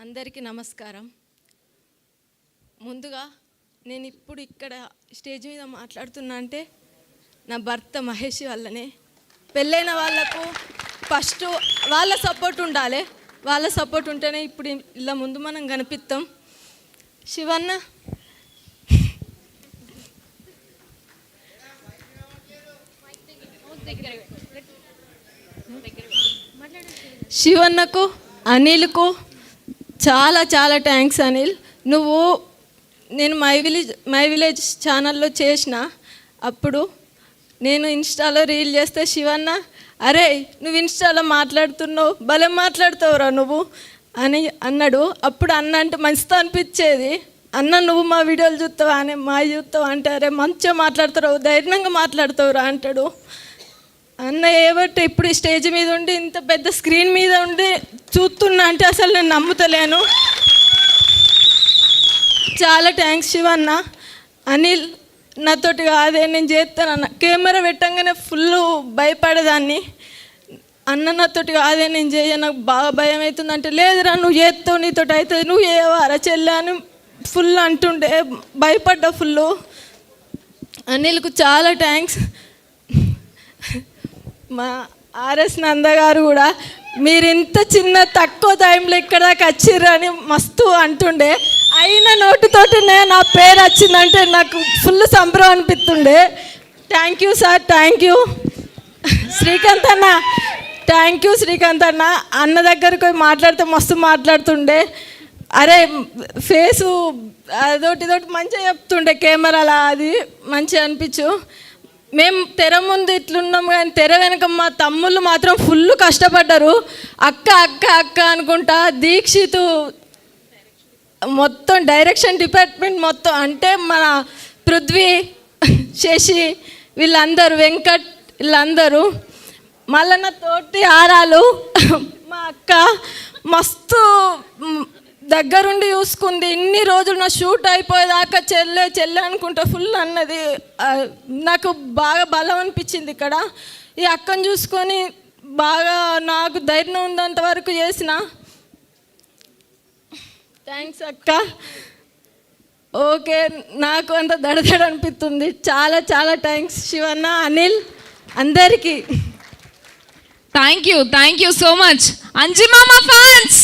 అందరికీ నమస్కారం. ముందుగా నేను ఇప్పుడు ఇక్కడ స్టేజ్ మీద మాట్లాడుతున్నా అంటే నా భర్త మహేష్ వల్లనే. పెళ్ళైన వాళ్ళకు ఫస్ట్ వాళ్ళ సపోర్ట్ ఉండాలి. వాళ్ళ సపోర్ట్ ఉంటేనే ఇప్పుడు ఇలా ముందు మనం కనిపిస్తాం. శివన్న శివన్నకు అనిల్కు చాలా చాలా థ్యాంక్స్ అనిల్. నేను మై విలేజ్ ఛానల్లో చేసిన అప్పుడు నేను ఇన్స్టాలో రీల్ చేస్తే శివన్న అరే నువ్వు ఇన్స్టాలో మాట్లాడుతున్నావు, భలే మాట్లాడుతావురా నువ్వు అని అన్నాడు. అప్పుడు అన్న అంటే మంచితో అనిపించేది. అన్న నువ్వు మా వీడియోలు చూస్తావా అని మా చూస్తావు అంటే అరే మంచిగా మాట్లాడుతావు, ధైర్యంగా మాట్లాడుతావురా అంటాడు. అన్న ఏబట్టి ఇప్పుడు ఈ స్టేజ్ మీద ఉండి ఇంత పెద్ద స్క్రీన్ మీద ఉండి చూస్తున్నా అంటే అసలు నేను నమ్ముతలేను. చాలా థ్యాంక్స్ శివన్న. అనిల్ నాతోటి కాదే నేను చేస్తానన్న. కెమెరా పెట్టంగానే ఫుల్ భయపడేదాన్ని. అన్న నాతోటి కాదే నేను చేయ, నాకు బాగా భయం అవుతుంది అంటే లేదురా నువ్వు చేస్తావు, నీతోటి అవుతుంది, నువ్వు చేయవారా చెల్లె అని ఫుల్ అంటుండే. భయపడ్డా ఫుల్. అనిల్కు చాలా థ్యాంక్స్. మా ఆర్ఎస్ నంద గారు కూడా మీరు ఇంత చిన్న తక్కువ టైంలో ఇక్కడ దాకా వచ్చిర్రు అని మస్తు అంటుండే. అయిన నోటితోటినే నా పేరు వచ్చిందంటే నాకు ఫుల్ సంబరం అనిపిస్తుండే. Thank you sir, thank you. Srikanth అన్న థ్యాంక్ యూ. శ్రీకాంత్ అన్న అన్న దగ్గరకు పోయి మాట్లాడితే మస్తు మాట్లాడుతుండే. అరే ఫేసు అదొకటి మంచిగా చెప్తుండే కెమెరాలా, అది మంచిగా అనిపించు. మేము తెర ముందు ఇట్లున్నాం కానీ తెర వెనక మా తమ్ముళ్ళు మాత్రం ఫుల్ కష్టపడ్డారు. అక్క అక్క అక్క అనుకుంటా. దీక్షితు మొత్తం డైరెక్షన్ డిపార్ట్మెంట్ మొత్తం అంటే మన పృథ్వీ, శశి వీళ్ళందరూ, వెంకట్ వీళ్ళందరూ, మళ్ళీ నా తోటి ఆరాలు మా అక్క మస్తు దగ్గరుండి చూసుకుంది. ఇన్ని రోజులు నా షూట్ అయిపోయేదాకా చెల్లె చెల్లె అనుకుంటా ఫుల్ అన్నది. నాకు బాగా బలం అనిపించింది ఇక్కడ. ఈ అక్కను చూసుకొని బాగా నాకు ధైర్యం ఉన్నంత వరకు చేసిన. థ్యాంక్స్ అక్క. ఓకే నాకు అంత దడదడ అనిపిస్తుంది. చాలా చాలా థ్యాంక్స్ శివన్న, అనిల్ అందరికీ. Thank you so much. అంజిమామ fans